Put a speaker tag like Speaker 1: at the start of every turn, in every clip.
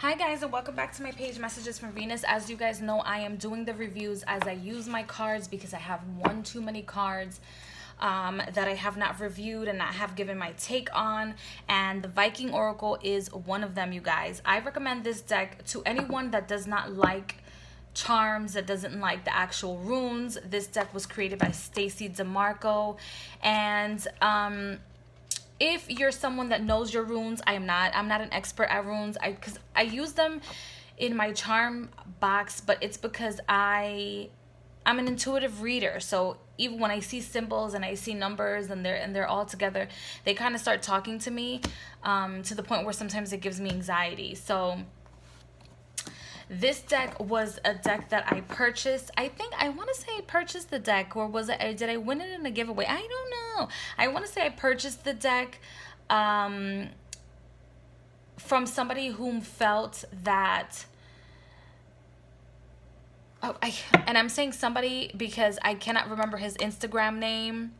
Speaker 1: Hi guys, and welcome back to my page, Messages from Venus. As you guys know, I am doing the reviews as I use my cards because I have one too many cards that I have not reviewed and not have given my take on, and the Viking Oracle is one of them, you guys. I recommend this deck to anyone that does not like charms, that doesn't like the actual runes. This deck was created by Stacey DeMarco, and if you're someone that knows your runes, I'm not an expert at runes. Because I use them in my charm box, but it's because I'm an intuitive reader. So even when I see symbols and I see numbers and they're all together, they kind of start talking to me, to the point where sometimes it gives me anxiety. So this deck was a deck that I purchased. I think I want to say I purchased the deck, or was it? Did I win it in a giveaway? I don't know. I want to say I purchased the deck from somebody whom felt that. And I'm saying somebody because I cannot remember his Instagram name.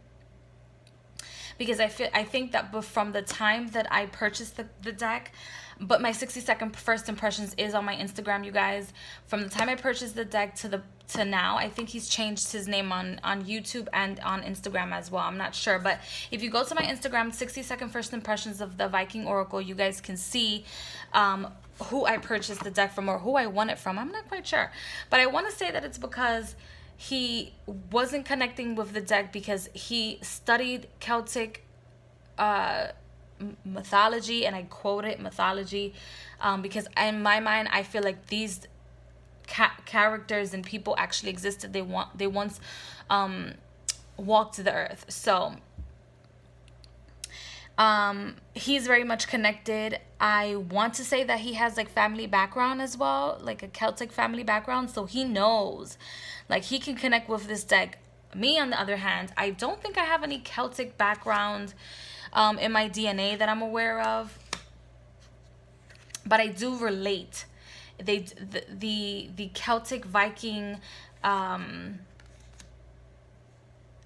Speaker 1: Because I think that from the time that I purchased the deck, but my 60-second first impressions is on my Instagram, you guys. From the time I purchased the deck to now, I think he's changed his name on YouTube and on Instagram as well. I'm not sure, but if you go to my Instagram, 60-second first impressions of the Viking Oracle, you guys can see who I purchased the deck from or who I won it from. I'm not quite sure, but I want to say that it's because he wasn't connecting with the deck because he studied Celtic mythology, and I quote it, mythology, because in my mind I feel like these characters and people actually existed. They once walked the earth. So he's very much connected. I want to say that he has like family background as well, like a Celtic family background, so he knows, like, he can connect with this deck. Me, on the other hand, I don't think I have any Celtic background in my DNA that I'm aware of, but I do relate. The Celtic Viking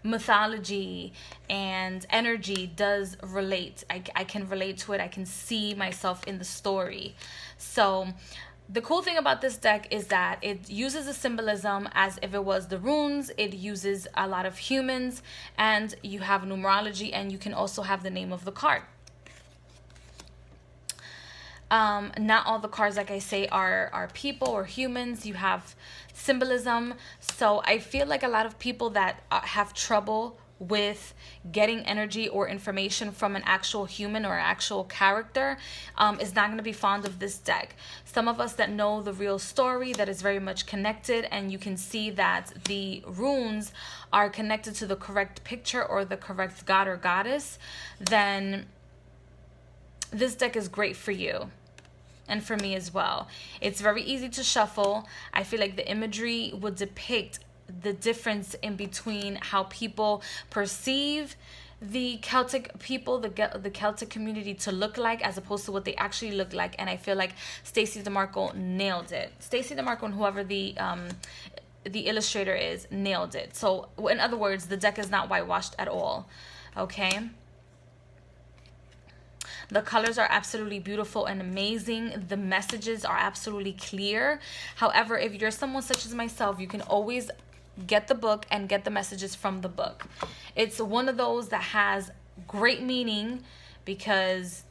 Speaker 1: mythology and energy does relate. I can relate to it. I can see myself in the story. So the cool thing about this deck is that it uses a symbolism as if it was the runes. It uses a lot of humans, and you have numerology, and you can also have the name of the card. Not all the cards, like I say, are people or humans. You have symbolism. So I feel like a lot of people that have trouble with getting energy or information from an actual human or actual character is not going to be fond of this deck. Some of us that know the real story, that is very much connected, and you can see that the runes are connected to the correct picture or the correct god or goddess, then this deck is great for you. And for me as well. It's very easy to shuffle. I feel like the imagery would depict the difference in between how people perceive the Celtic people, the Celtic community to look like, as opposed to what they actually look like. And I feel like Stacey DeMarco nailed it. Stacey DeMarco, and whoever the illustrator is, nailed it. So in other words, the deck is not whitewashed at all. Okay. The colors are absolutely beautiful and amazing. The messages are absolutely clear. However, if you're someone such as myself, you can always get the book and get the messages from the book. It's one of those that has great meaning because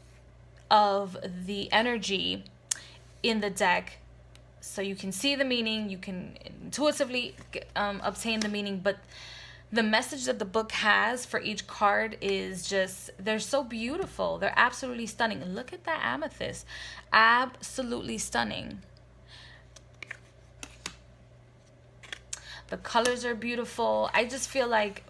Speaker 1: of the energy in the deck. So you can see the meaning, you can intuitively obtain the meaning, but the message that the book has for each card is just, they're so beautiful. They're absolutely stunning. Look at that amethyst. Absolutely stunning. The colors are beautiful. I just feel like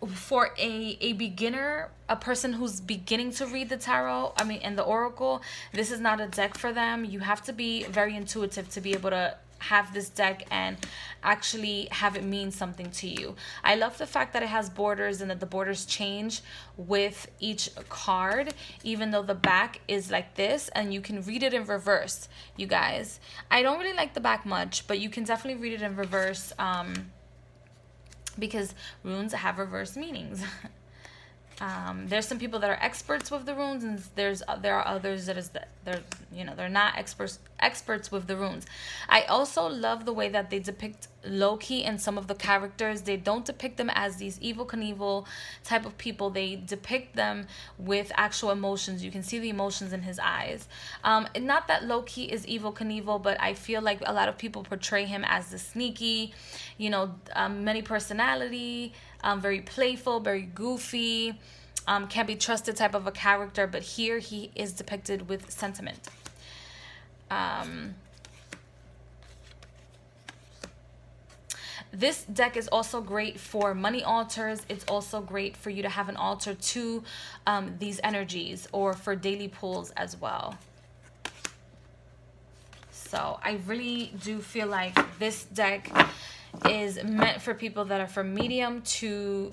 Speaker 1: for a beginner, a person who's beginning to read the tarot, and the oracle, this is not a deck for them. You have to be very intuitive to be able to have this deck and actually have it mean something to you. I love the fact that it has borders and that the borders change with each card, even though the back is like this, and you can read it in reverse, you guys. I don't really like the back much, but you can definitely read it in reverse because runes have reverse meanings. There's some people that are experts with the runes, and there are others that is that they're not experts with the runes. I also love the way that they depict Loki and some of the characters. They don't depict them as these evil Knievel type of people. They depict them with actual emotions. You can see the emotions in his eyes. Not that Loki is evil Knievel, but I feel like a lot of people portray him as the sneaky, many personality, very playful, very goofy, can be trusted type of a character. But here he is depicted with sentiment. This deck is also great for money altars. It's also great for you to have an altar to these energies, or for daily pulls as well. So I really do feel like this deck is meant for people that are from medium to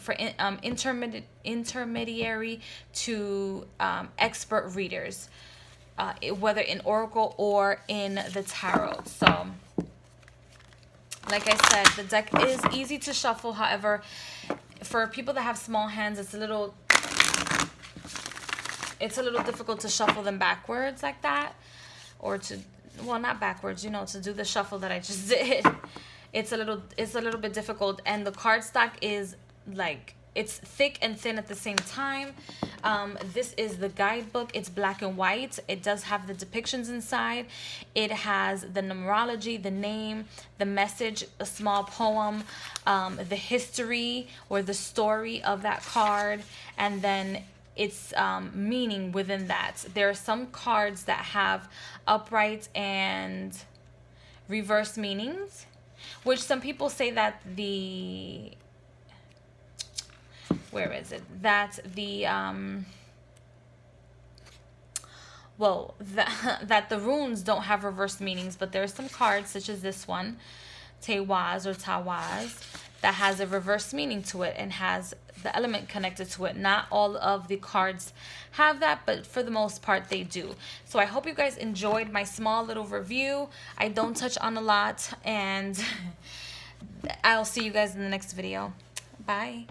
Speaker 1: intermediary to expert readers, whether in oracle or in the tarot. So like I said, the deck is easy to shuffle. However, for people that have small hands, it's a little difficult to shuffle them backwards like that, or to, well, not backwards, to do the shuffle that I just did. It's a little bit difficult, and the cardstock is like, it's thick and thin at the same time. This is the guidebook. It's black and white. It does have the depictions inside. It has the numerology, the name, the message, a small poem, the history or the story of that card, and then its meaning within that. There are some cards that have upright and reverse meanings, which some people say that the, where is it? That the, well, that the runes don't have reverse meanings, but there are some cards, such as this one, Tewaz or Tawaz, that has a reverse meaning to it and has the element connected to it. Not all of the cards have that, but for the most part they do. So I hope you guys enjoyed my small little review. I don't touch on a lot, and I'll see you guys in the next video. Bye.